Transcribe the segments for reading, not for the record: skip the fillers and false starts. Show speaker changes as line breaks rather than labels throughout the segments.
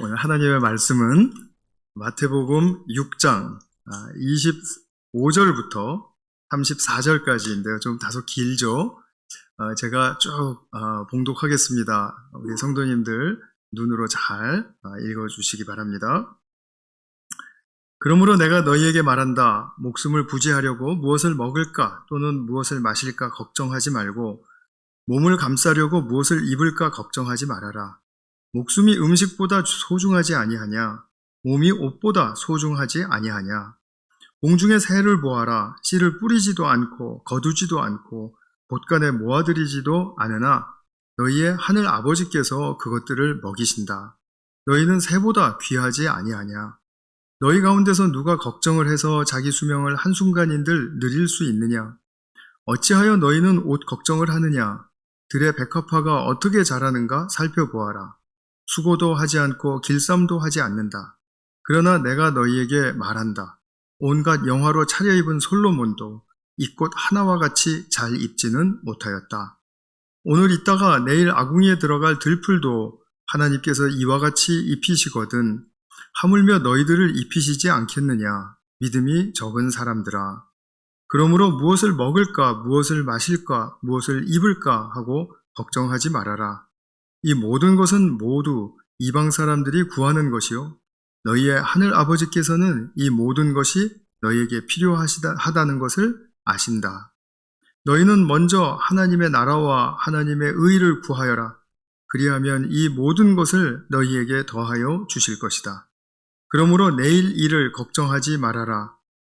오늘 하나님의 말씀은 마태복음 6장 25절부터 34절까지인데요. 좀 다소 길죠. 제가 쭉 봉독하겠습니다. 우리 성도님들 눈으로 잘 읽어주시기 바랍니다. 그러므로 내가 너희에게 말한다. 목숨을 부지하려고 무엇을 먹을까 또는 무엇을 마실까 걱정하지 말고 몸을 감싸려고 무엇을 입을까 걱정하지 말아라. 목숨이 음식보다 소중하지 아니하냐? 몸이 옷보다 소중하지 아니하냐? 공중의 새를 보아라. 씨를 뿌리지도 않고 거두지도 않고 곳간에 모아들이지도 않으나 너희의 하늘 아버지께서 그것들을 먹이신다. 너희는 새보다 귀하지 아니하냐? 너희 가운데서 누가 걱정을 해서 자기 수명을 한순간인들 늘릴 수 있느냐? 어찌하여 너희는 옷 걱정을 하느냐? 들의 백합화가 어떻게 자라는가 살펴보아라. 수고도 하지 않고 길쌈도 하지 않는다. 그러나 내가 너희에게 말한다. 온갖 영화로 차려입은 솔로몬도 이 꽃 하나와 같이 잘 입지는 못하였다. 오늘 있다가 내일 아궁이에 들어갈 들풀도 하나님께서 이와 같이 입히시거든 하물며 너희들을 입히시지 않겠느냐. 믿음이 적은 사람들아. 그러므로 무엇을 먹을까, 무엇을 마실까, 무엇을 입을까 하고 걱정하지 말아라. 이 모든 것은 모두 이방 사람들이 구하는 것이요. 너희의 하늘 아버지께서는 이 모든 것이 너희에게 필요하다는 것을 아신다. 너희는 먼저 하나님의 나라와 하나님의 의를 구하여라. 그리하면 이 모든 것을 너희에게 더하여 주실 것이다. 그러므로 내일 일을 걱정하지 말아라.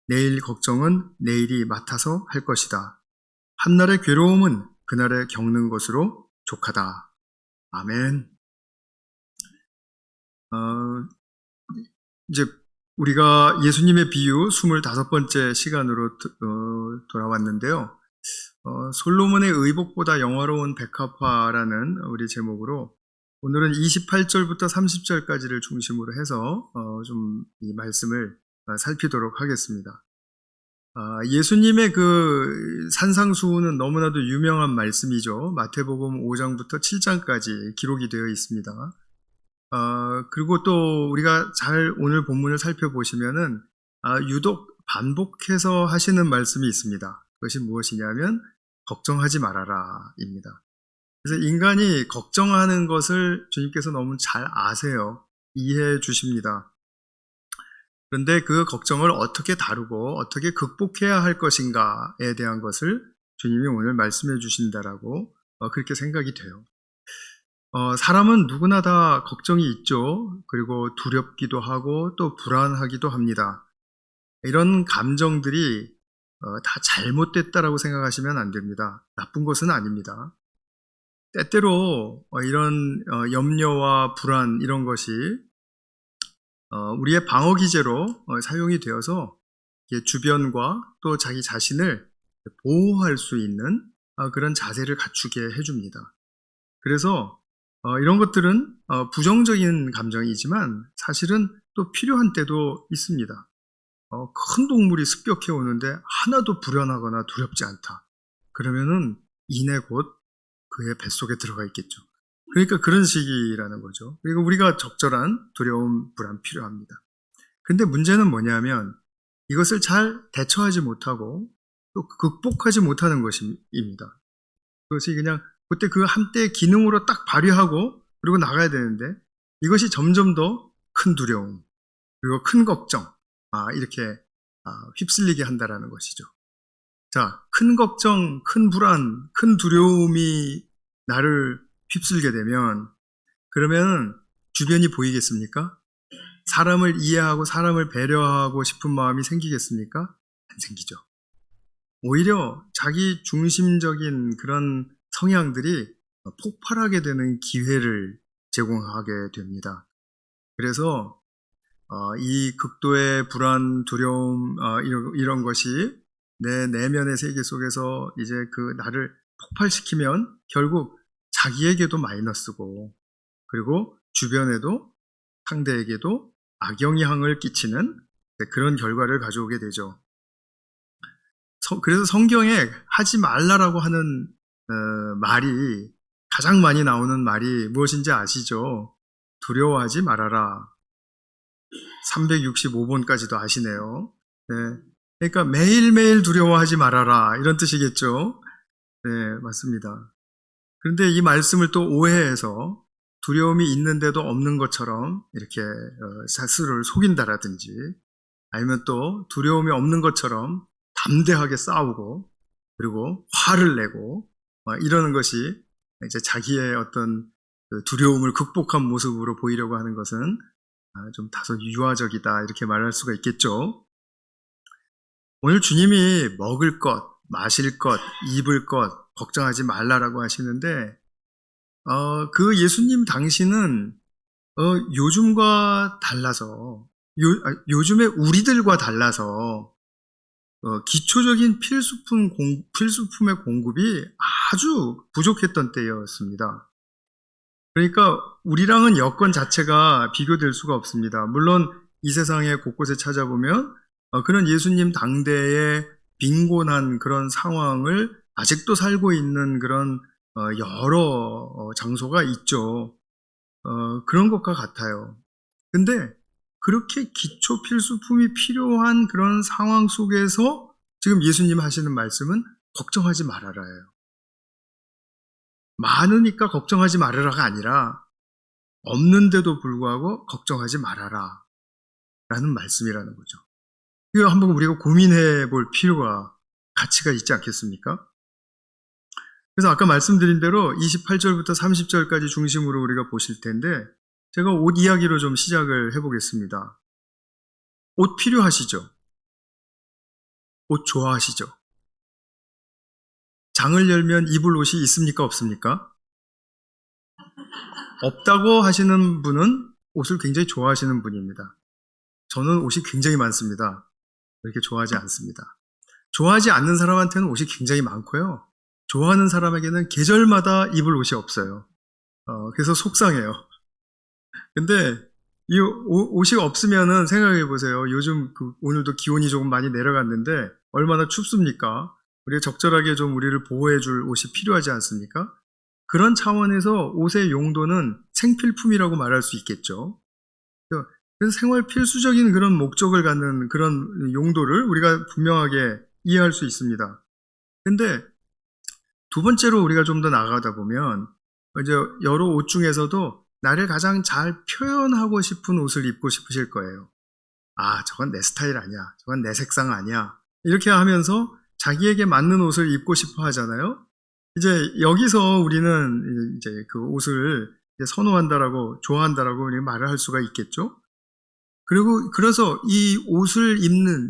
내일 걱정은 내일이 맡아서 할 것이다. 한날의 괴로움은 그날에 겪는 것으로 족하다. 아멘. 이제 우리가 예수님의 비유 25번째 시간으로 돌아왔는데요. 솔로몬의 의복보다 영화로운 백합화라는 우리 제목으로 오늘은 28절부터 30절까지를 중심으로 해서 좀 이 말씀을 살피도록 하겠습니다. 예수님의 그 산상수훈은 너무나도 유명한 말씀이죠. 마태복음 5장부터 7장까지 기록이 되어 있습니다. 그리고 또 우리가 잘 오늘 본문을 살펴보시면은 유독 반복해서 하시는 말씀이 있습니다. 그것이 무엇이냐면 걱정하지 말아라 입니다. 그래서 인간이 걱정하는 것을 주님께서 너무 잘 아세요. 이해해 주십니다. 그런데 그 걱정을 어떻게 다루고 어떻게 극복해야 할 것인가에 대한 것을 주님이 오늘 말씀해 주신다라고 그렇게 생각이 돼요. 사람은 누구나 다 걱정이 있죠. 그리고 두렵기도 하고 또 불안하기도 합니다. 이런 감정들이 다 잘못됐다라고 생각하시면 안 됩니다. 나쁜 것은 아닙니다. 때때로 이런 염려와 불안 이런 것이 우리의 방어 기제로 사용이 되어서 주변과 또 자기 자신을 보호할 수 있는 그런 자세를 갖추게 해줍니다. 그래서 이런 것들은 부정적인 감정이지만 사실은 또 필요한 때도 있습니다. 큰 동물이 습격해 오는데 하나도 불안하거나 두렵지 않다. 그러면은 이내 곧 그의 뱃속에 들어가 있겠죠. 그러니까 그런 식이라는 거죠. 그리고 우리가 적절한 두려움, 불안 필요합니다. 근데 문제는 뭐냐면 이것을 잘 대처하지 못하고 또 극복하지 못하는 것입니다. 그것이 그냥 그때 그 한때의 기능으로 딱 발휘하고 그리고 나가야 되는데 이것이 점점 더 큰 두려움 그리고 큰 걱정 이렇게 휩쓸리게 한다라는 것이죠. 자, 큰 걱정, 큰 불안, 큰 두려움이 나를 휩쓸게 되면 그러면 주변이 보이겠습니까? 사람을 이해하고 사람을 배려하고 싶은 마음이 생기겠습니까? 안 생기죠. 오히려 자기 중심적인 그런 성향들이 폭발하게 되는 기회를 제공하게 됩니다. 그래서 이 극도의 불안, 두려움 이런 것이 내 내면의 세계 속에서 이제 그 나를 폭발시키면 결국 자기에게도 마이너스고 그리고 주변에도 상대에게도 악영향을 끼치는 그런 결과를 가져오게 되죠. 그래서 성경에 하지 말라라고 하는 말이 가장 많이 나오는 말이 무엇인지 아시죠? 두려워하지 말아라. 365번까지도 아시네요. 네. 그러니까 매일매일 두려워하지 말아라. 이런 뜻이겠죠. 네, 맞습니다. 그런데 이 말씀을 또 오해해서 두려움이 있는데도 없는 것처럼 이렇게 스스로를 속인다라든지 아니면 또 두려움이 없는 것처럼 담대하게 싸우고 그리고 화를 내고 이러는 것이 이제 자기의 어떤 두려움을 극복한 모습으로 보이려고 하는 것은 좀 다소 유아적이다 이렇게 말할 수가 있겠죠. 오늘 주님이 먹을 것, 마실 것, 입을 것 걱정하지 말라라고 하시는데 그 예수님 당시는 요즘과 달라서 요즘의 우리들과 달라서 기초적인 필수품의 공급이 아주 부족했던 때였습니다. 그러니까 우리랑은 여건 자체가 비교될 수가 없습니다. 물론 이 세상에 곳곳에 찾아보면 그런 예수님 당대의 빈곤한 그런 상황을 아직도 살고 있는 그런 여러 장소가 있죠. 그런 것과 같아요. 근데 그렇게 기초 필수품이 필요한 그런 상황 속에서 지금 예수님 하시는 말씀은 걱정하지 말아라예요. 많으니까 걱정하지 말아라가 아니라 없는데도 불구하고 걱정하지 말아라 라는 말씀이라는 거죠. 이거 한번 우리가 고민해 볼 필요가 가치가 있지 않겠습니까? 그래서 아까 말씀드린 대로 28절부터 30절까지 중심으로 우리가 보실 텐데 제가 옷 이야기로 좀 시작을 해보겠습니다. 옷 필요하시죠? 옷 좋아하시죠? 장을 열면 입을 옷이 있습니까? 없습니까? 없다고 하시는 분은 옷을 굉장히 좋아하시는 분입니다. 저는 옷이 굉장히 많습니다. 그렇게 좋아하지 않습니다. 좋아하지 않는 사람한테는 옷이 굉장히 많고요. 좋아하는 사람에게는 계절마다 입을 옷이 없어요. 그래서 속상해요. 근데 이 옷이 없으면은 생각해 보세요. 요즘 오늘도 기온이 조금 많이 내려갔는데 얼마나 춥습니까? 우리가 적절하게 좀 우리를 보호해 줄 옷이 필요하지 않습니까? 그런 차원에서 옷의 용도는 생필품이라고 말할 수 있겠죠. 그래서 생활 필수적인 그런 목적을 갖는 그런 용도를 우리가 분명하게 이해할 수 있습니다. 근데 두 번째로 우리가 좀 더 나아가다 보면 이제 여러 옷 중에서도 나를 가장 잘 표현하고 싶은 옷을 입고 싶으실 거예요. 아, 저건 내 스타일 아니야. 저건 내 색상 아니야. 이렇게 하면서 자기에게 맞는 옷을 입고 싶어 하잖아요. 이제 여기서 우리는 이제 그 옷을 선호한다라고 좋아한다라고 우리가 말을 할 수가 있겠죠. 그리고 그래서 이 옷을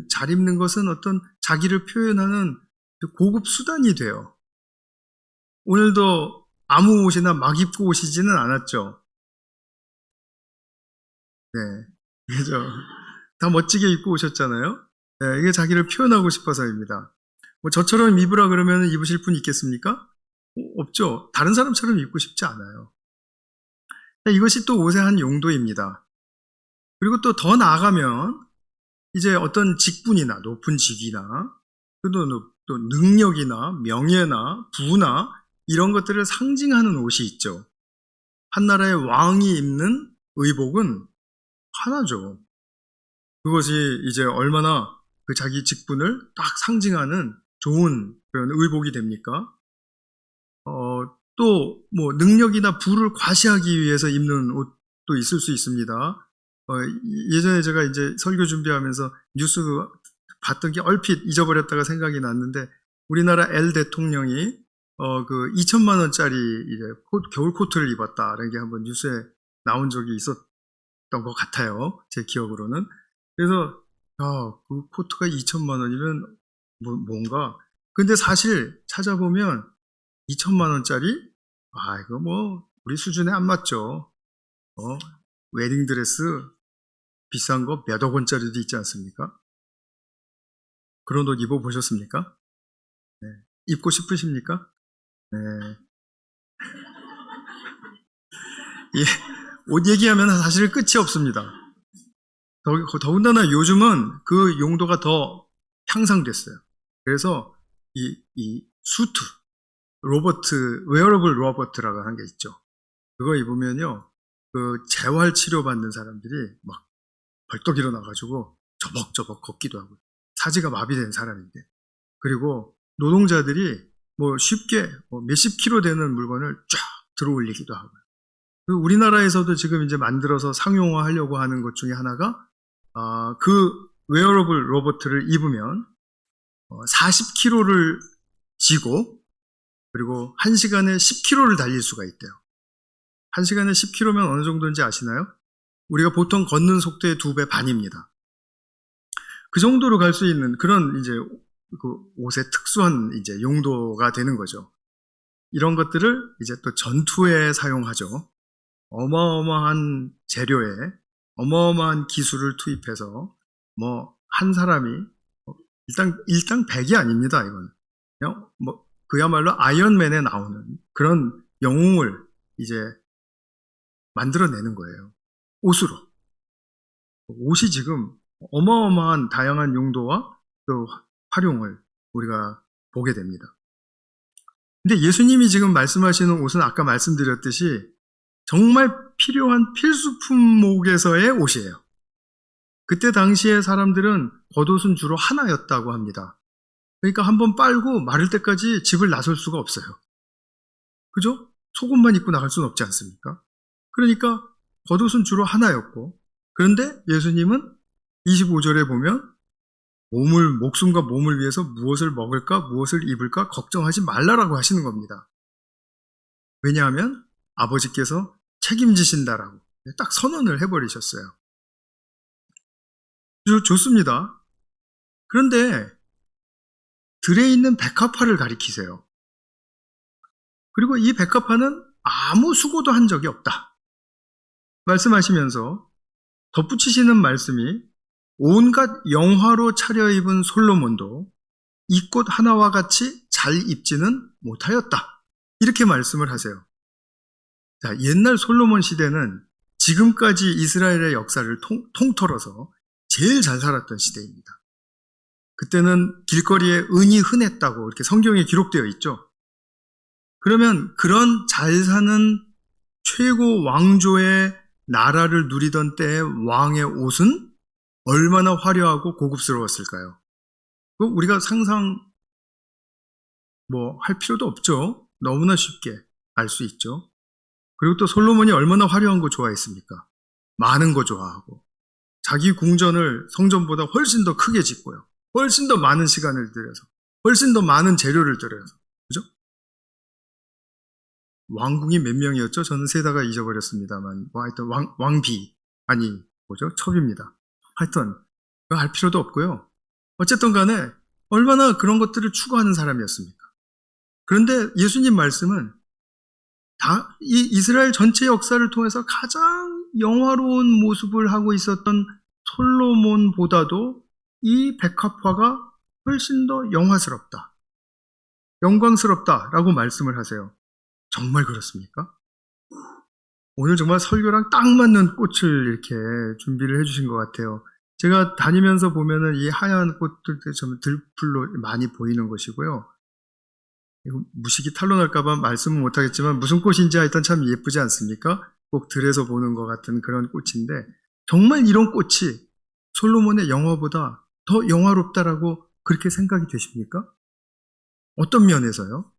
잘 입는 것은 어떤 자기를 표현하는 고급 수단이 돼요. 오늘도 아무 옷이나 막 입고 오시지는 않았죠. 네, 그죠. 다 멋지게 입고 오셨잖아요. 네, 이게 자기를 표현하고 싶어서입니다. 뭐 저처럼 입으라 그러면 입으실 분 있겠습니까? 없죠. 다른 사람처럼 입고 싶지 않아요. 이것이 또 옷의 한 용도입니다. 그리고 또 더 나아가면 이제 어떤 직분이나 높은 직이나 또 능력이나 명예나 부나 이런 것들을 상징하는 옷이 있죠. 한 나라의 왕이 입는 의복은 하나죠. 그것이 이제 얼마나 그 자기 직분을 딱 상징하는 좋은 그런 의복이 됩니까? 또 뭐 능력이나 부를 과시하기 위해서 입는 옷도 있을 수 있습니다. 예전에 제가 이제 설교 준비하면서 뉴스 봤던 게 얼핏 잊어버렸다가 생각이 났는데 우리나라 엘 대통령이 그 2천만 원짜리 이제 겨울 코트를 입었다라는 게 한번 뉴스에 나온 적이 있었던 것 같아요. 제 기억으로는. 그래서 그 코트가 2천만 원이면 뭔가. 근데 사실 찾아보면 2천만 원짜리 이거 뭐 우리 수준에 안 맞죠. 웨딩드레스 비싼 거 몇억 원짜리도 있지 않습니까? 그런 옷 입어보셨습니까? 네. 입고 싶으십니까? 네. 예, 옷 얘기하면 사실 끝이 없습니다. 더군다나 요즘은 그 용도가 더 향상됐어요. 그래서 이 수트, 웨어러블 로버트라고 하는 게 있죠. 그거 입으면요, 그 재활 치료받는 사람들이 막 벌떡 일어나가지고 저벅저벅 걷기도 하고, 사지가 마비된 사람인데, 그리고 노동자들이 뭐 쉽게 몇십 킬로 되는 물건을 쫙 들어 올리기도 하고, 우리나라에서도 지금 이제 만들어서 상용화하려고 하는 것 중에 하나가 그 웨어러블 로봇을 입으면 40kg를 지고, 그리고 1시간에 10km를 달릴 수가 있대요. 1시간에 10km면 어느 정도인지 아시나요? 우리가 보통 걷는 속도의 2배 반입니다. 그 정도로 갈 수 있는 그런 이제 그 옷의 특수한 이제 용도가 되는 거죠. 이런 것들을 이제 또 전투에 사용하죠. 어마어마한 재료에 어마어마한 기술을 투입해서 뭐 한 사람이 일단 100이 아닙니다. 이건 그냥 뭐 그야말로 아이언맨에 나오는 그런 영웅을 이제 만들어내는 거예요. 옷으로. 옷이 지금 어마어마한 다양한 용도와 그 활용을 우리가 보게 됩니다. 근데 예수님이 지금 말씀하시는 옷은 아까 말씀드렸듯이 정말 필요한 필수품목에서의 옷이에요. 그때 당시에 사람들은 겉옷은 주로 하나였다고 합니다. 그러니까 한번 빨고 마를 때까지 집을 나설 수가 없어요. 그죠? 속옷만 입고 나갈 수는 없지 않습니까? 그러니까 겉옷은 주로 하나였고, 그런데 예수님은 25절에 보면 목숨과 몸을 위해서 무엇을 먹을까, 무엇을 입을까 걱정하지 말라라고 하시는 겁니다. 왜냐하면 아버지께서 책임지신다라고 딱 선언을 해버리셨어요. 좋습니다. 그런데 들에 있는 백합화를 가리키세요. 그리고 이 백합화는 아무 수고도 한 적이 없다 말씀하시면서 덧붙이시는 말씀이 온갖 영화로 차려입은 솔로몬도 이 꽃 하나와 같이 잘 입지는 못하였다. 이렇게 말씀을 하세요. 자, 옛날 솔로몬 시대는 지금까지 이스라엘의 역사를 통틀어서 제일 잘 살았던 시대입니다. 그때는 길거리에 은이 흔했다고 이렇게 성경에 기록되어 있죠. 그러면 그런 잘 사는 최고 왕조의 나라를 누리던 때의 왕의 옷은 얼마나 화려하고 고급스러웠을까요? 우리가 상상 할 필요도 없죠. 너무나 쉽게 알 수 있죠. 그리고 또 솔로몬이 얼마나 화려한 거 좋아했습니까? 많은 거 좋아하고 자기 궁전을 성전보다 훨씬 더 크게 짓고요. 훨씬 더 많은 시간을 들여서 훨씬 더 많은 재료를 들여서, 그죠? 왕궁이 몇 명이었죠? 저는 세다가 잊어버렸습니다만 하여튼 왕비 첩입니다. 하여튼 그거 알 필요도 없고요. 어쨌든 간에 얼마나 그런 것들을 추구하는 사람이었습니까? 그런데 예수님 말씀은 이 이스라엘 전체 역사를 통해서 가장 영화로운 모습을 하고 있었던 솔로몬보다도 이 백합화가 훨씬 더 영화스럽다, 영광스럽다라고 말씀을 하세요. 정말 그렇습니까? 오늘 정말 설교랑 딱 맞는 꽃을 이렇게 준비를 해주신 것 같아요. 제가 다니면서 보면은 이 하얀 꽃들 좀 들풀로 많이 보이는 것이고요. 이거 무식이 탄로날까봐 말씀은 못하겠지만 무슨 꽃인지 하여튼 참 예쁘지 않습니까? 꼭 들에서 보는 것 같은 그런 꽃인데, 정말 이런 꽃이 솔로몬의 영화보다 더 영화롭다라고 그렇게 생각이 되십니까? 어떤 면에서요?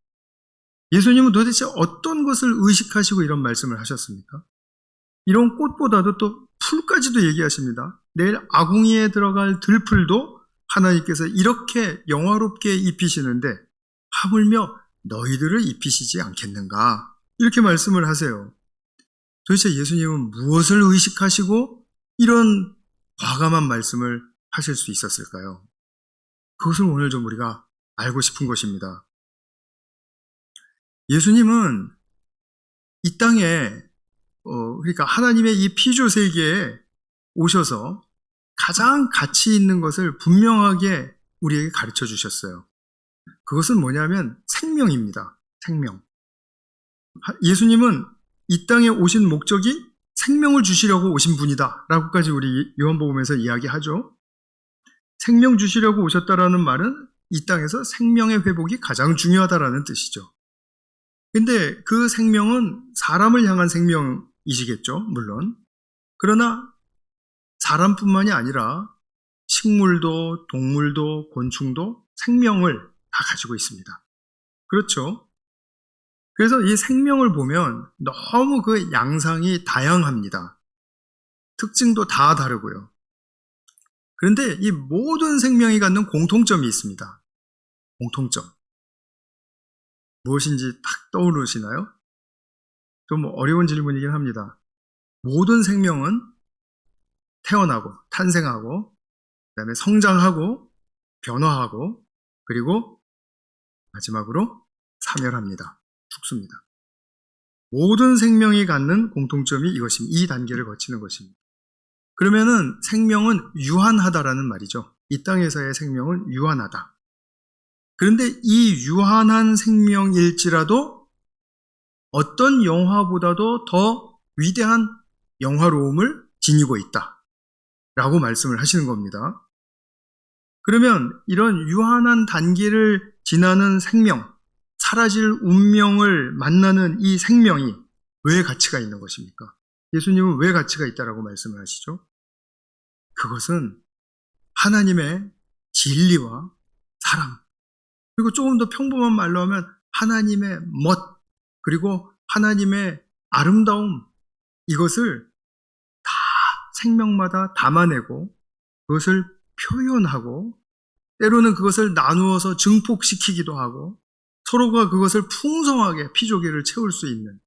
예수님은 도대체 어떤 것을 의식하시고 이런 말씀을 하셨습니까? 이런 꽃보다도 또 풀까지도 얘기하십니다. 내일 아궁이에 들어갈 들풀도 하나님께서 이렇게 영화롭게 입히시는데 하물며 너희들을 입히시지 않겠는가? 이렇게 말씀을 하세요. 도대체 예수님은 무엇을 의식하시고 이런 과감한 말씀을 하실 수 있었을까요? 그것을 오늘 좀 우리가 알고 싶은 것입니다. 예수님은 이 땅에 그러니까 하나님의 이 피조 세계에 오셔서 가장 가치 있는 것을 분명하게 우리에게 가르쳐 주셨어요. 그것은 뭐냐면 생명입니다. 생명. 예수님은 이 땅에 오신 목적이 생명을 주시려고 오신 분이다 라고까지 우리 요한복음에서 이야기하죠. 생명 주시려고 오셨다라는 말은 이 땅에서 생명의 회복이 가장 중요하다라는 뜻이죠. 근데 그 생명은 사람을 향한 생명이 생명이시겠죠, 물론. 그러나 사람뿐만이 아니라 식물도 동물도 곤충도 생명을 다 가지고 있습니다. 그렇죠? 그래서 이 생명을 보면 너무 그 양상이 다양합니다. 특징도 다 다르고요. 그런데 이 모든 생명이 갖는 공통점이 있습니다. 공통점. 무엇인지 딱 떠오르시나요? 좀 어려운 질문이긴 합니다. 모든 생명은 태어나고 탄생하고 그다음에 성장하고 변화하고 그리고 마지막으로 사멸합니다. 죽습니다. 모든 생명이 갖는 공통점이 이것입니다. 이 단계를 거치는 것입니다. 그러면은 생명은 유한하다라는 말이죠. 이 땅에서의 생명은 유한하다. 그런데 이 유한한 생명일지라도 어떤 영화보다도 더 위대한 영화로움을 지니고 있다. 라고 말씀을 하시는 겁니다. 그러면 이런 유한한 단계를 지나는 생명, 사라질 운명을 만나는 이 생명이 왜 가치가 있는 것입니까? 예수님은 왜 가치가 있다라고 말씀을 하시죠? 그것은 하나님의 진리와 사랑, 그리고 조금 더 평범한 말로 하면 하나님의 멋, 그리고 하나님의 아름다움, 이것을 다 생명마다 담아내고 그것을 표현하고 때로는 그것을 나누어서 증폭시키기도 하고 서로가 그것을 풍성하게 피조개를 채울 수 있는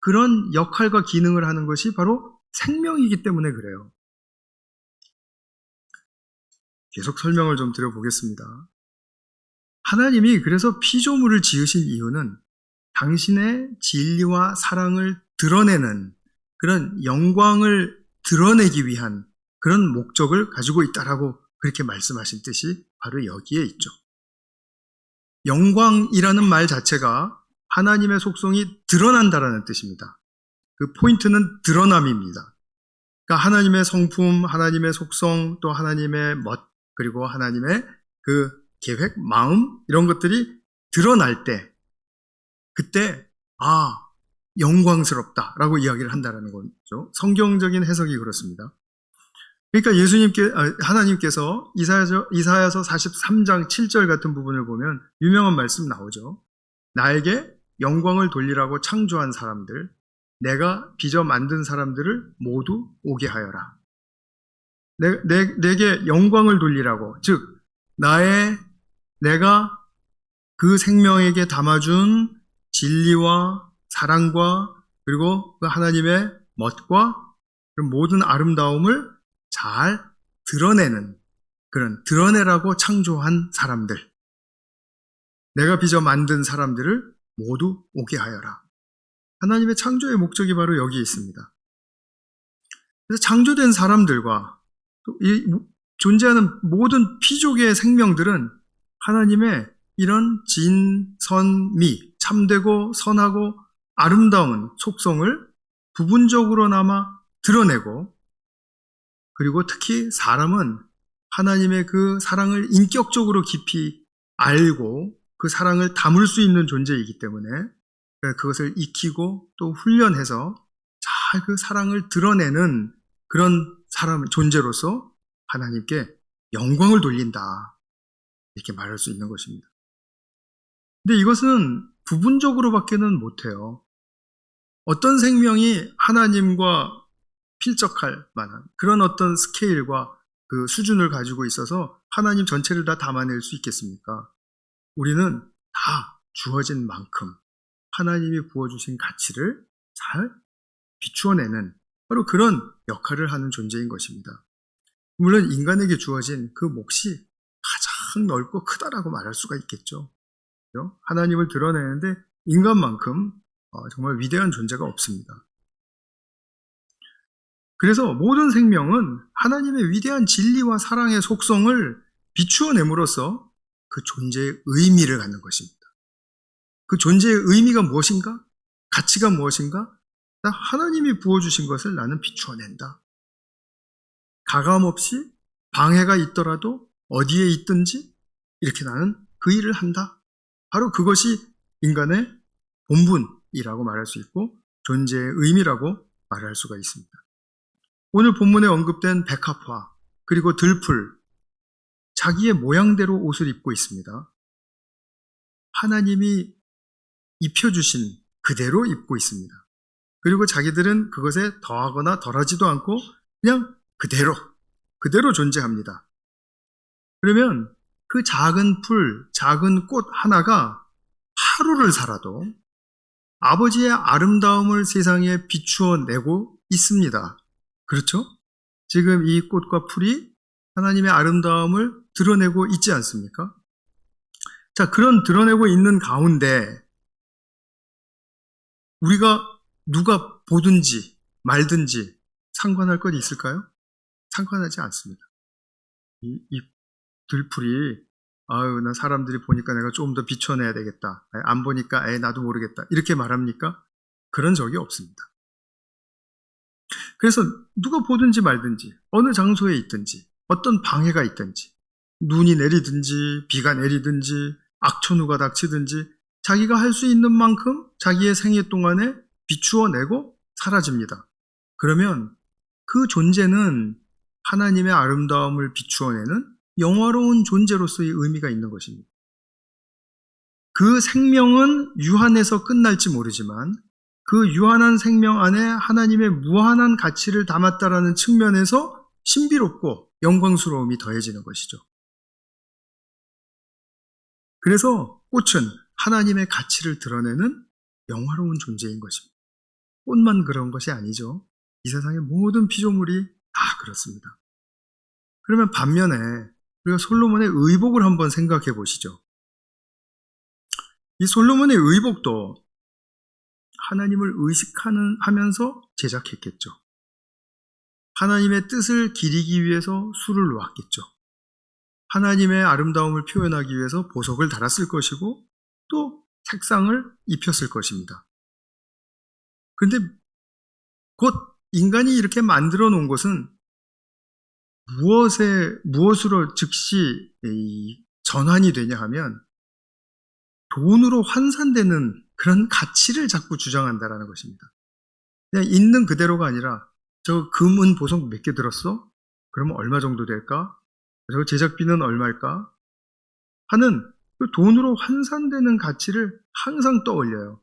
그런 역할과 기능을 하는 것이 바로 생명이기 때문에 그래요. 계속 설명을 좀 드려보겠습니다. 하나님이 그래서 피조물을 지으신 이유는 당신의 진리와 사랑을 드러내는 그런 영광을 드러내기 위한 그런 목적을 가지고 있다라고 그렇게 말씀하신 뜻이 바로 여기에 있죠. 영광이라는 말 자체가 하나님의 속성이 드러난다라는 뜻입니다. 그 포인트는 드러남입니다. 그러니까 하나님의 성품, 하나님의 속성, 또 하나님의 멋, 그리고 하나님의 그 계획, 마음 이런 것들이 드러날 때 그때 영광스럽다라고 이야기를 한다는 거죠. 성경적인 해석이 그렇습니다. 그러니까 하나님께서 이사야서 43장 7절 같은 부분을 보면 유명한 말씀 나오죠. 나에게 영광을 돌리라고 창조한 사람들, 내가 빚어 만든 사람들을 모두 오게 하여라. 내게 영광을 돌리라고, 즉 내가 그 생명에게 담아준 진리와 사랑과 그리고 그 하나님의 멋과 그 모든 아름다움을 잘 드러내는 그런 드러내라고 창조한 사람들, 내가 빚어 만든 사람들을 모두 오게 하여라. 하나님의 창조의 목적이 바로 여기에 있습니다. 그래서 창조된 사람들과 또 존재하는 모든 피조계의 생명들은 하나님의 이런 진, 선, 미, 참되고 선하고 아름다운 속성을 부분적으로나마 드러내고 그리고 특히 사람은 하나님의 그 사랑을 인격적으로 깊이 알고 그 사랑을 담을 수 있는 존재이기 때문에 그것을 익히고 또 훈련해서 잘 그 사랑을 드러내는 그런 존재로서 하나님께 영광을 돌린다. 이렇게 말할 수 있는 것입니다. 근데 이것은 부분적으로밖에는 못해요. 어떤 생명이 하나님과 필적할 만한 그런 어떤 스케일과 그 수준을 가지고 있어서 하나님 전체를 다 담아낼 수 있겠습니까? 우리는 다 주어진 만큼 하나님이 부어주신 가치를 잘 비추어내는 바로 그런 역할을 하는 존재인 것입니다. 물론 인간에게 주어진 그 몫이 가장 넓고 크다라고 말할 수가 있겠죠. 하나님을 드러내는데 인간만큼 정말 위대한 존재가 없습니다. 그래서 모든 생명은 하나님의 위대한 진리와 사랑의 속성을 비추어냄으로써 그 존재의 의미를 갖는 것입니다. 그 존재의 의미가 무엇인가? 가치가 무엇인가? 하나님이 부어주신 것을 나는 비추어낸다. 가감없이 방해가 있더라도 어디에 있든지 이렇게 나는 그 일을 한다. 바로 그것이 인간의 본분이라고 말할 수 있고 존재의 의미라고 말할 수가 있습니다. 오늘 본문에 언급된 백합화 그리고 들풀, 자기의 모양대로 옷을 입고 있습니다. 하나님이 입혀주신 그대로 입고 있습니다. 그리고 자기들은 그것에 더하거나 덜하지도 않고 그냥 그대로 존재합니다. 그러면 그 작은 풀, 작은 꽃 하나가 하루를 살아도 아버지의 아름다움을 세상에 비추어 내고 있습니다. 그렇죠? 지금 이 꽃과 풀이 하나님의 아름다움을 드러내고 있지 않습니까? 자, 그런 드러내고 있는 가운데 우리가 누가 보든지 말든지 상관할 것 있을까요? 상관하지 않습니다. 이 들풀이 나 사람들이 보니까 내가 조금 더 비춰내야 되겠다. 안 보니까 나도 모르겠다. 이렇게 말합니까? 그런 적이 없습니다. 그래서 누가 보든지 말든지 어느 장소에 있든지 어떤 방해가 있든지 눈이 내리든지 비가 내리든지 악천후가 닥치든지 자기가 할 수 있는 만큼 자기의 생애 동안에 비추어내고 사라집니다. 그러면 그 존재는 하나님의 아름다움을 비추어내는 영화로운 존재로서의 의미가 있는 것입니다. 그 생명은 유한해서 끝날지 모르지만 그 유한한 생명 안에 하나님의 무한한 가치를 담았다라는 측면에서 신비롭고 영광스러움이 더해지는 것이죠. 그래서 꽃은 하나님의 가치를 드러내는 영화로운 존재인 것입니다. 꽃만 그런 것이 아니죠. 이 세상의 모든 피조물이 다 그렇습니다. 그러면 반면에 우리가 솔로몬의 의복을 한번 생각해 보시죠. 이 솔로몬의 의복도 하나님을 의식하면서 제작했겠죠. 하나님의 뜻을 기리기 위해서 술을 놓았겠죠. 하나님의 아름다움을 표현하기 위해서 보석을 달았을 것이고 또 색상을 입혔을 것입니다. 그런데 곧 인간이 이렇게 만들어 놓은 것은 무엇으로 즉시 전환이 되냐 하면 돈으로 환산되는 그런 가치를 자꾸 주장한다라는 것입니다. 그냥 있는 그대로가 아니라 저 금은 보석 몇 개 들었어? 그러면 얼마 정도 될까? 저 제작비는 얼마일까? 하는 그 돈으로 환산되는 가치를 항상 떠올려요.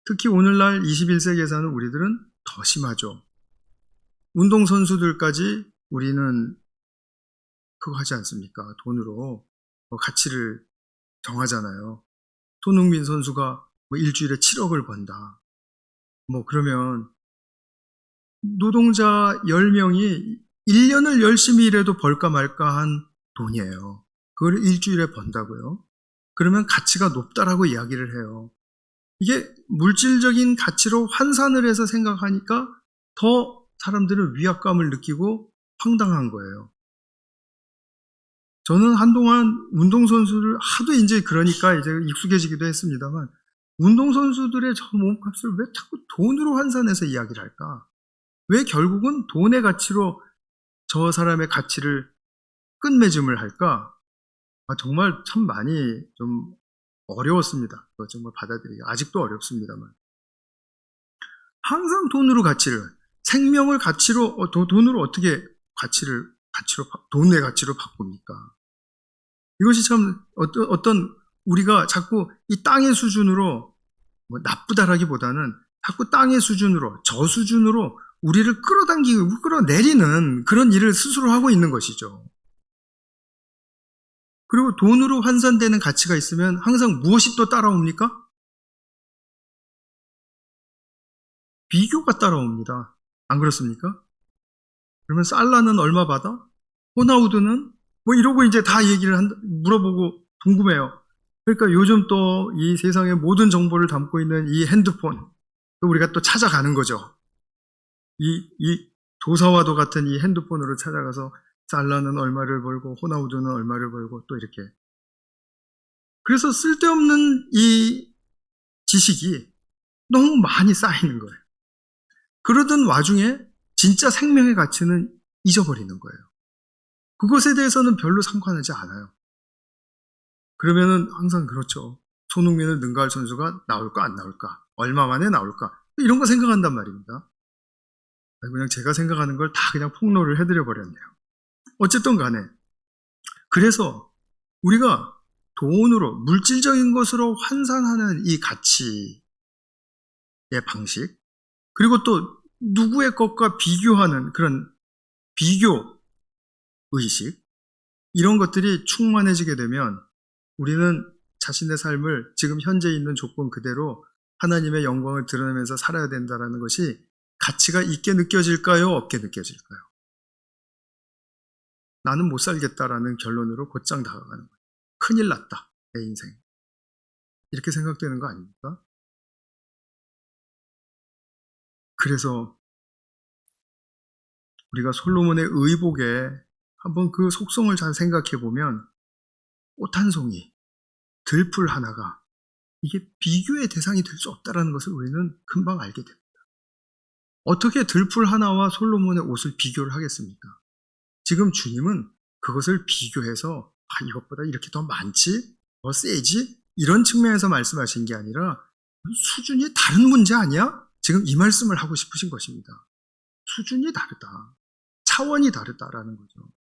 특히 오늘날 21세기에 사는 우리들은 더 심하죠. 운동선수들까지 우리는 그거 하지 않습니까? 돈으로 가치를 정하잖아요. 손흥민 선수가 일주일에 7억을 번다. 그러면 노동자 10명이 1년을 열심히 일해도 벌까 말까 한 돈이에요. 그걸 일주일에 번다고요? 그러면 가치가 높다라고 이야기를 해요. 이게 물질적인 가치로 환산을 해서 생각하니까 더 사람들은 위압감을 느끼고 황당한 거예요. 저는 한동안 운동선수를 하도 이제 그러니까 이제 익숙해지기도 했습니다만 운동선수들의 저 몸값을 왜 자꾸 돈으로 환산해서 이야기를 할까? 왜 결국은 돈의 가치로 저 사람의 가치를 끝맺음을 할까? 정말 참 많이 좀 어려웠습니다. 그거 정말 받아들이기 아직도 어렵습니다만 항상 돈으로 가치를 생명을 가치로 돈으로 어떻게 돈의 가치로 바꿉니까? 이것이 참 어떤 우리가 자꾸 이 땅의 수준으로 나쁘다라기보다는 자꾸 땅의 수준으로 저 수준으로 우리를 끌어당기고 끌어내리는 그런 일을 스스로 하고 있는 것이죠. 그리고 돈으로 환산되는 가치가 있으면 항상 무엇이 또 따라옵니까? 비교가 따라옵니다. 안 그렇습니까? 그러면 살라는 얼마 받아? 호나우드는? 이러고 이제 다 물어보고 궁금해요. 그러니까 요즘 또 이 세상의 모든 정보를 담고 있는 이 핸드폰, 우리가 또 찾아가는 거죠. 이 도사와도 같은 이 핸드폰으로 찾아가서 살라는 얼마를 벌고 호나우드는 얼마를 벌고 또 이렇게. 그래서 쓸데없는 이 지식이 너무 많이 쌓이는 거예요. 그러던 와중에 진짜 생명의 가치는 잊어버리는 거예요. 그것에 대해서는 별로 상관하지 않아요. 그러면은 항상 그렇죠. 손흥민을 능가할 선수가 나올까 안 나올까? 얼마 만에 나올까? 이런 거 생각한단 말입니다. 그냥 제가 생각하는 걸 다 그냥 폭로를 해드려 버렸네요. 어쨌든 간에 그래서 우리가 돈으로 물질적인 것으로 환산하는 이 가치의 방식, 그리고 또 누구의 것과 비교하는 그런 비교 의식, 이런 것들이 충만해지게 되면 우리는 자신의 삶을 지금 현재 있는 조건 그대로 하나님의 영광을 드러내면서 살아야 된다는 것이 가치가 있게 느껴질까요? 없게 느껴질까요? 나는 못 살겠다라는 결론으로 곧장 다가가는 거예요. 큰일 났다, 내 인생. 이렇게 생각되는 거 아닙니까? 그래서 우리가 솔로몬의 의복에 한번 그 속성을 잘 생각해 보면 꽃 한 송이, 들풀 하나가 이게 비교의 대상이 될 수 없다는 것을 우리는 금방 알게 됩니다. 어떻게 들풀 하나와 솔로몬의 옷을 비교를 하겠습니까? 지금 주님은 그것을 비교해서 이것보다 이렇게 더 많지? 더 세지? 이런 측면에서 말씀하신 게 아니라 수준이 다른 문제 아니야? 지금 이 말씀을 하고 싶으신 것입니다. 수준이 다르다. 차원이 다르다라는 거죠.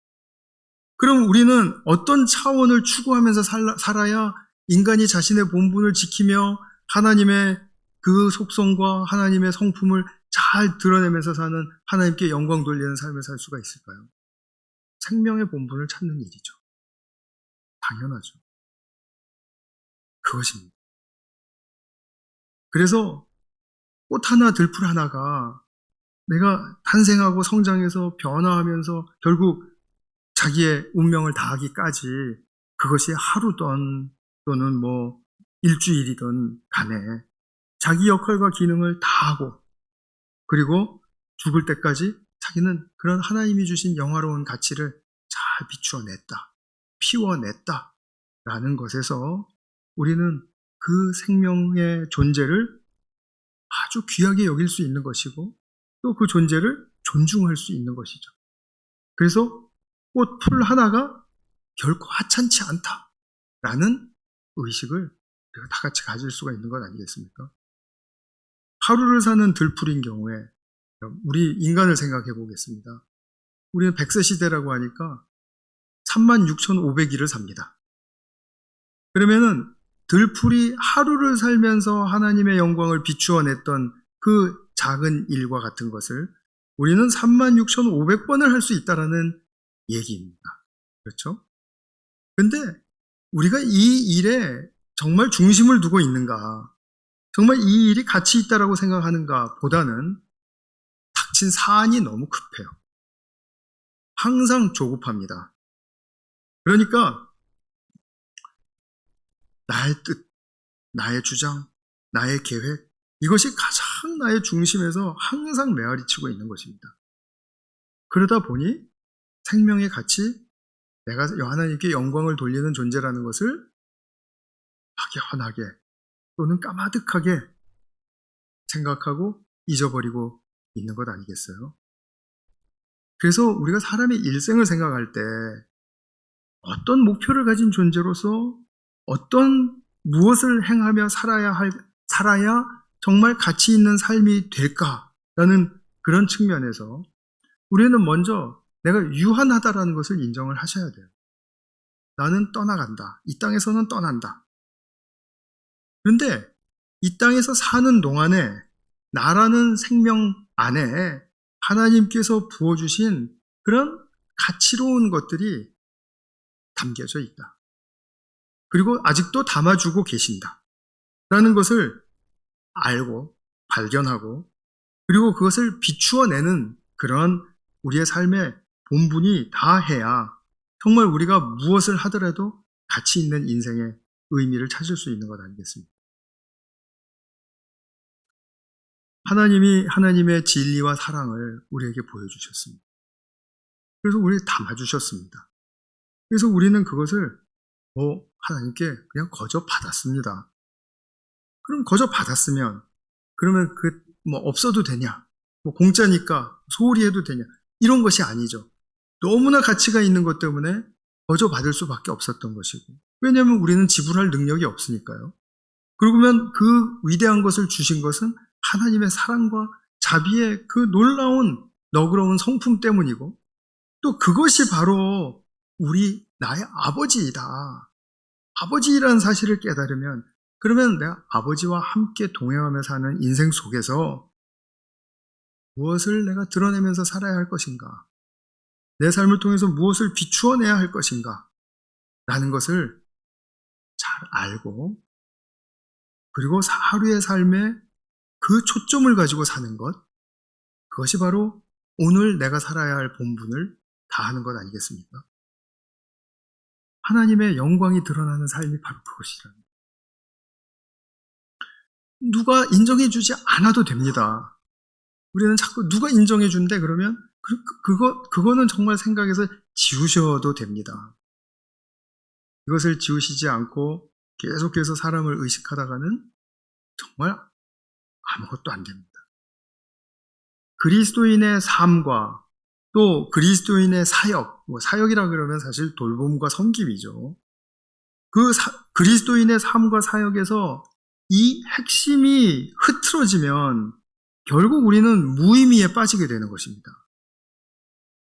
그럼 우리는 어떤 차원을 추구하면서 살아야 인간이 자신의 본분을 지키며 하나님의 그 속성과 하나님의 성품을 잘 드러내면서 사는 하나님께 영광 돌리는 삶을 살 수가 있을까요? 생명의 본분을 찾는 일이죠. 당연하죠. 그것입니다. 그래서 꽃 하나 들풀 하나가 내가 탄생하고 성장해서 변화하면서 결국 자기의 운명을 다하기까지 그것이 하루든 또는 일주일이든 간에 자기 역할과 기능을 다하고 그리고 죽을 때까지 자기는 그런 하나님이 주신 영화로운 가치를 잘 비추어냈다, 피워냈다 라는 것에서 우리는 그 생명의 존재를 아주 귀하게 여길 수 있는 것이고 또 그 존재를 존중할 수 있는 것이죠. 그래서 꽃풀 하나가 결코 하찮지 않다라는 의식을 우리가 다 같이 가질 수가 있는 것 아니겠습니까? 하루를 사는 들풀인 경우에 우리 인간을 생각해 보겠습니다. 우리는 100세 시대라고 하니까 36,500일을 삽니다. 그러면은 들풀이 하루를 살면서 하나님의 영광을 비추어냈던 그 작은 일과 같은 것을 우리는 36,500번을 할 수 있다는 얘기입니다. 그렇죠? 근데 우리가 이 일에 정말 중심을 두고 있는가, 정말 이 일이 가치 있다라고 생각하는가 보다는 닥친 사안이 너무 급해요. 항상 조급합니다. 그러니까 나의 뜻, 나의 주장, 나의 계획, 이것이 가장 나의 중심에서 항상 메아리치고 있는 것입니다. 그러다 보니 생명의 가치, 내가 하나님께 영광을 돌리는 존재라는 것을 막연하게 또는 까마득하게 생각하고 잊어버리고 있는 것 아니겠어요? 그래서 우리가 사람의 일생을 생각할 때 어떤 목표를 가진 존재로서 어떤 무엇을 행하며 살아야 정말 가치 있는 삶이 될까라는 그런 측면에서 우리는 먼저 내가 유한하다라는 것을 인정을 하셔야 돼요. 나는 떠나간다. 이 땅에서는 떠난다. 그런데 이 땅에서 사는 동안에 나라는 생명 안에 하나님께서 부어주신 그런 가치로운 것들이 담겨져 있다. 그리고 아직도 담아주고 계신다. 라는 것을 알고 발견하고 그리고 그것을 비추어내는 그런 우리의 삶의 본분이 다해야 정말 우리가 무엇을 하더라도 가치 있는 인생의 의미를 찾을 수 있는 것 아니겠습니까? 하나님이 하나님의 진리와 사랑을 우리에게 보여주셨습니다. 그래서 우리를 담아주셨습니다. 그래서 우리는 그것을 하나님께 그냥 거저 받았습니다. 그럼 거저 받았으면 그러면 없어도 되냐? 공짜니까 소홀히 해도 되냐? 이런 것이 아니죠. 너무나 가치가 있는 것 때문에 거저 받을 수밖에 없었던 것이고 왜냐하면 우리는 지불할 능력이 없으니까요. 그러면 그 위대한 것을 주신 것은 하나님의 사랑과 자비의 그 놀라운 너그러운 성품 때문이고 또 그것이 바로 나의 아버지이다. 아버지라는 사실을 깨달으면 그러면 내가 아버지와 함께 동행하며 사는 인생 속에서 무엇을 내가 드러내면서 살아야 할 것인가? 내 삶을 통해서 무엇을 비추어내야 할 것인가? 라는 것을 잘 알고 그리고 하루의 삶에 그 초점을 가지고 사는 것, 그것이 바로 오늘 내가 살아야 할 본분을 다하는 것 아니겠습니까? 하나님의 영광이 드러나는 삶이 바로 그것이라는 거예요. 누가 인정해주지 않아도 됩니다. 우리는 자꾸 누가 인정해준대 그러면 그거는 정말 생각해서 지우셔도 됩니다. 이것을 지우시지 않고 계속해서 사람을 의식하다가는 정말 아무것도 안 됩니다. 그리스도인의 삶과 또 그리스도인의 사역, 사역이라 그러면 사실 돌봄과 섬김이죠. 그리스도인의 삶과 사역에서 이 핵심이 흐트러지면 결국 우리는 무의미에 빠지게 되는 것입니다.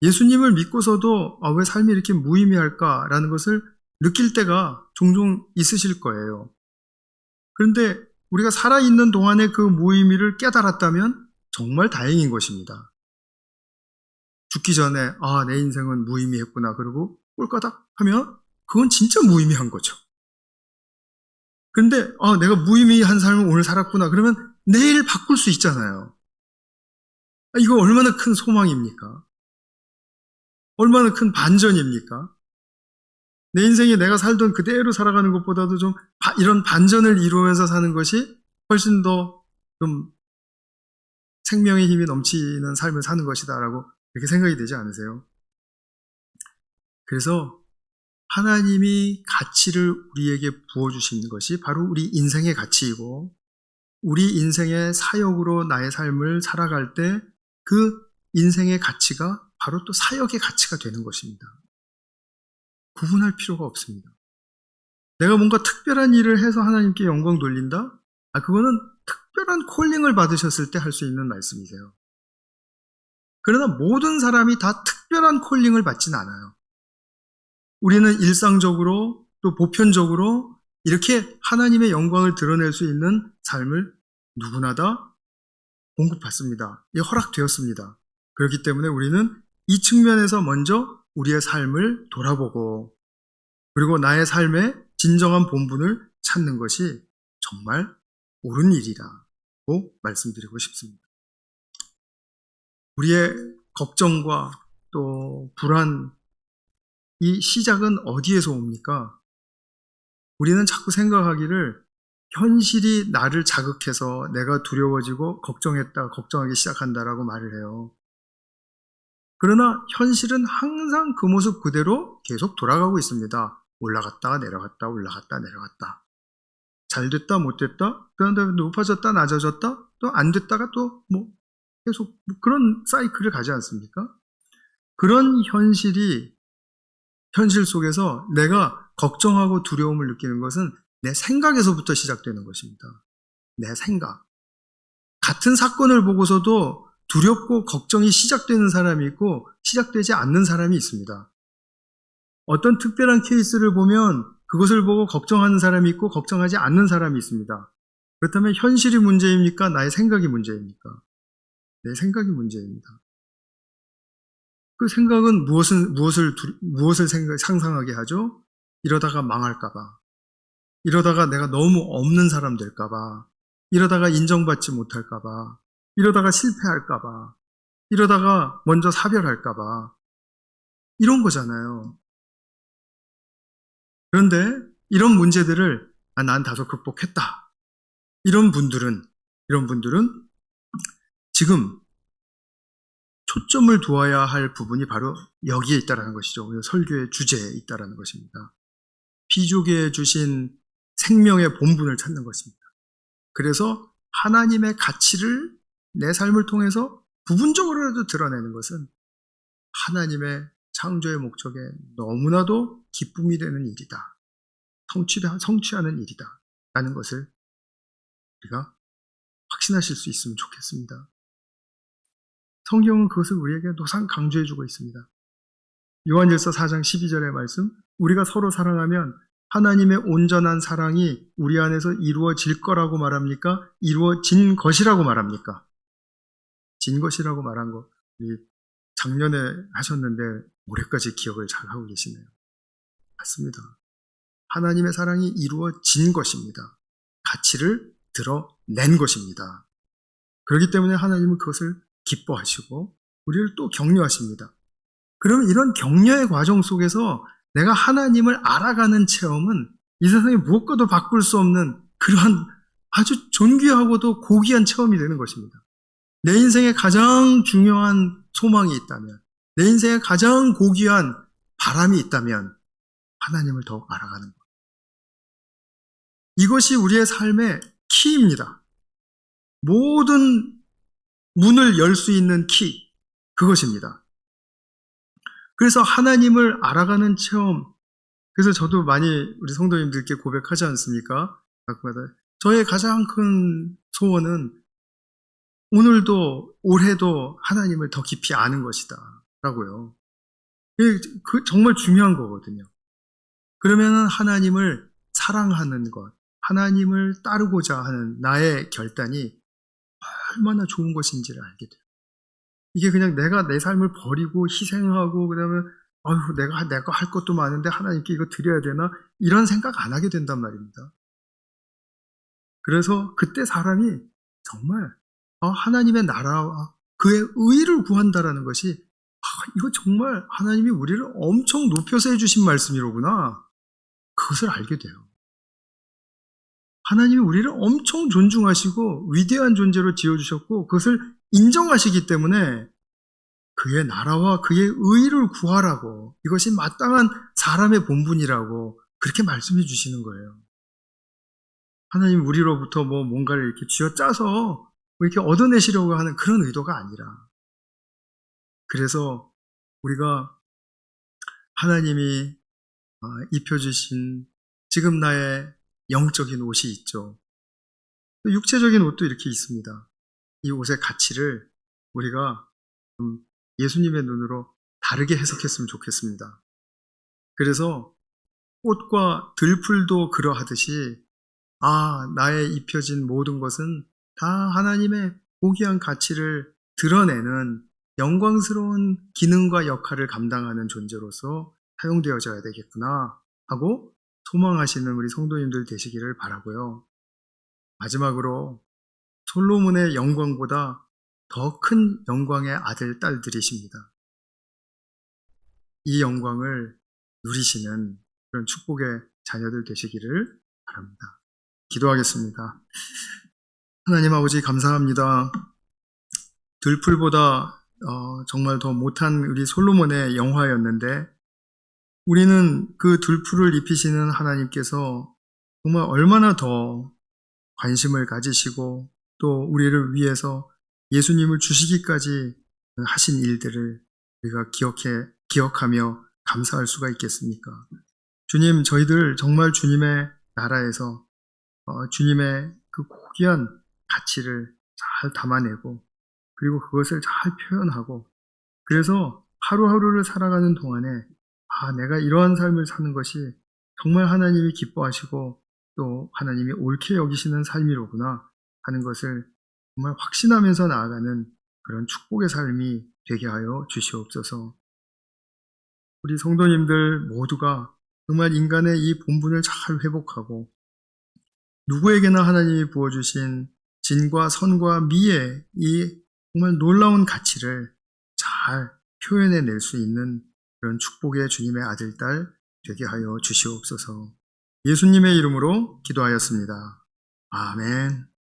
예수님을 믿고서도 왜 삶이 이렇게 무의미할까라는 것을 느낄 때가 종종 있으실 거예요. 그런데 우리가 살아있는 동안에 그 무의미를 깨달았다면 정말 다행인 것입니다. 죽기 전에 내 인생은 무의미했구나 그러고 꼴까닥 하면 그건 진짜 무의미한 거죠. 그런데 내가 무의미한 삶을 오늘 살았구나 그러면 내일 바꿀 수 있잖아요. 이거 얼마나 큰 소망입니까? 얼마나 큰 반전입니까? 내 인생에 내가 살던 그대로 살아가는 것보다도 좀 이런 반전을 이루면서 사는 것이 훨씬 더 좀 생명의 힘이 넘치는 삶을 사는 것이다라고 이렇게 생각이 되지 않으세요? 그래서 하나님이 가치를 우리에게 부어주신 것이 바로 우리 인생의 가치이고 우리 인생의 사역으로 나의 삶을 살아갈 때 그 인생의 가치가 바로 또 사역의 가치가 되는 것입니다. 구분할 필요가 없습니다. 내가 뭔가 특별한 일을 해서 하나님께 영광 돌린다? 그거는 특별한 콜링을 받으셨을 때 할 수 있는 말씀이세요. 그러나 모든 사람이 다 특별한 콜링을 받지는 않아요. 우리는 일상적으로 또 보편적으로 이렇게 하나님의 영광을 드러낼 수 있는 삶을 누구나 다 공급받습니다. 이게 허락되었습니다. 그렇기 때문에 우리는 이 측면에서 먼저 우리의 삶을 돌아보고 그리고 나의 삶의 진정한 본분을 찾는 것이 정말 옳은 일이라고 말씀드리고 싶습니다. 우리의 걱정과 또 불안, 이 시작은 어디에서 옵니까? 우리는 자꾸 생각하기를 현실이 나를 자극해서 내가 두려워지고 걱정하기 시작한다라고 말을 해요. 그러나 현실은 항상 그 모습 그대로 계속 돌아가고 있습니다. 올라갔다가 내려갔다, 올라갔다, 내려갔다. 잘 됐다, 못 됐다, 그 다음에 높아졌다, 낮아졌다, 또 안 됐다가 또 계속 그런 사이클을 가지 않습니까? 그런 현실 속에서 내가 걱정하고 두려움을 느끼는 것은 내 생각에서부터 시작되는 것입니다. 내 생각. 같은 사건을 보고서도 두렵고 걱정이 시작되는 사람이 있고 시작되지 않는 사람이 있습니다. 어떤 특별한 케이스를 보면 그것을 보고 걱정하는 사람이 있고 걱정하지 않는 사람이 있습니다. 그렇다면 현실이 문제입니까? 나의 생각이 문제입니까? 내 생각이 문제입니다. 그 생각은 무엇을 상상하게 하죠? 이러다가 망할까봐. 이러다가 내가 너무 없는 사람 될까봐. 이러다가 인정받지 못할까봐. 이러다가 실패할까봐. 이러다가 먼저 사별할까봐. 이런 거잖아요. 그런데 이런 문제들을 난 다소 극복했다. 이런 분들은 지금 초점을 두어야 할 부분이 바로 여기에 있다는 것이죠. 설교의 주제에 있다는 것입니다. 피조계에 주신 생명의 본분을 찾는 것입니다. 그래서 하나님의 가치를 내 삶을 통해서 부분적으로라도 드러내는 것은 하나님의 창조의 목적에 너무나도 기쁨이 되는 일이다. 성취하는 일이다. 라는 것을 우리가 확신하실 수 있으면 좋겠습니다. 성경은 그것을 우리에게 노상 강조해주고 있습니다. 요한일서 4장 12절의 말씀, 우리가 서로 사랑하면 하나님의 온전한 사랑이 우리 안에서 이루어질 거라고 말합니까? 이루어진 것이라고 말합니까? 진 것이라고 말한 거 우리 작년에 하셨는데 올해까지 기억을 잘 하고 계시네요. 맞습니다. 하나님의 사랑이 이루어진 것입니다. 가치를 드러낸 것입니다. 그렇기 때문에 하나님은 그것을 기뻐하시고 우리를 또 격려하십니다. 그러면 이런 격려의 과정 속에서 내가 하나님을 알아가는 체험은 이 세상에 무엇과도 바꿀 수 없는 그러한 아주 존귀하고도 고귀한 체험이 되는 것입니다. 내 인생에 가장 중요한 소망이 있다면, 내 인생에 가장 고귀한 바람이 있다면 하나님을 더욱 알아가는 것. 이것이 우리의 삶의 키입니다. 모든 문을 열 수 있는 키, 그것입니다. 그래서 하나님을 알아가는 체험, 그래서 저도 많이 우리 성도님들께 고백하지 않습니까? 저의 가장 큰 소원은 오늘도 올해도 하나님을 더 깊이 아는 것이다 라고요. 그 정말 중요한 거거든요. 그러면 하나님을 사랑하는 것, 하나님을 따르고자 하는 나의 결단이 얼마나 좋은 것인지를 알게 돼요. 이게 그냥 내가 내 삶을 버리고 희생하고 그다음에 내가 할 것도 많은데 하나님께 이거 드려야 되나? 이런 생각 안 하게 된단 말입니다. 그래서 그때 사람이 정말 하나님의 나라와 그의 의를 구한다라는 것이 이거 정말 하나님이 우리를 엄청 높여서 해주신 말씀이로구나. 그것을 알게 돼요. 하나님이 우리를 엄청 존중하시고 위대한 존재로 지어주셨고 그것을 인정하시기 때문에 그의 나라와 그의 의를 구하라고, 이것이 마땅한 사람의 본분이라고 그렇게 말씀해 주시는 거예요. 하나님 우리로부터 뭔가를 이렇게 쥐어짜서 이렇게 얻어내시려고 하는 그런 의도가 아니라, 그래서 우리가 하나님이 입혀주신 지금 나의 영적인 옷이 있죠. 육체적인 옷도 이렇게 있습니다. 이 옷의 가치를 우리가 예수님의 눈으로 다르게 해석했으면 좋겠습니다. 그래서 꽃과 들풀도 그러하듯이 나의 입혀진 모든 것은 다 하나님의 고귀한 가치를 드러내는 영광스러운 기능과 역할을 감당하는 존재로서 사용되어져야 되겠구나 하고 소망하시는 우리 성도님들 되시기를 바라고요. 마지막으로 솔로몬의 영광보다 더 큰 영광의 아들, 딸들이십니다. 이 영광을 누리시는 그런 축복의 자녀들 되시기를 바랍니다. 기도하겠습니다. 하나님 아버지 감사합니다. 들풀보다 정말 더 못한 우리 솔로몬의 영화였는데 우리는 그 들풀을 입히시는 하나님께서 정말 얼마나 더 관심을 가지시고 또 우리를 위해서 예수님을 주시기까지 하신 일들을 우리가 기억하며 감사할 수가 있겠습니까? 주님, 저희들 정말 주님의 나라에서 주님의 그 고귀한 가치를 잘 담아내고 그리고 그것을 잘 표현하고 그래서 하루하루를 살아가는 동안에 내가 이러한 삶을 사는 것이 정말 하나님이 기뻐하시고 또 하나님이 옳게 여기시는 삶이로구나 하는 것을 정말 확신하면서 나아가는 그런 축복의 삶이 되게 하여 주시옵소서. 우리 성도님들 모두가 정말 인간의 이 본분을 잘 회복하고 누구에게나 하나님이 부어주신 진과 선과 미의 이 정말 놀라운 가치를 잘 표현해낼 수 있는 그런 축복의 주님의 아들, 딸 되게 하여 주시옵소서. 예수님의 이름으로 기도하였습니다. 아멘.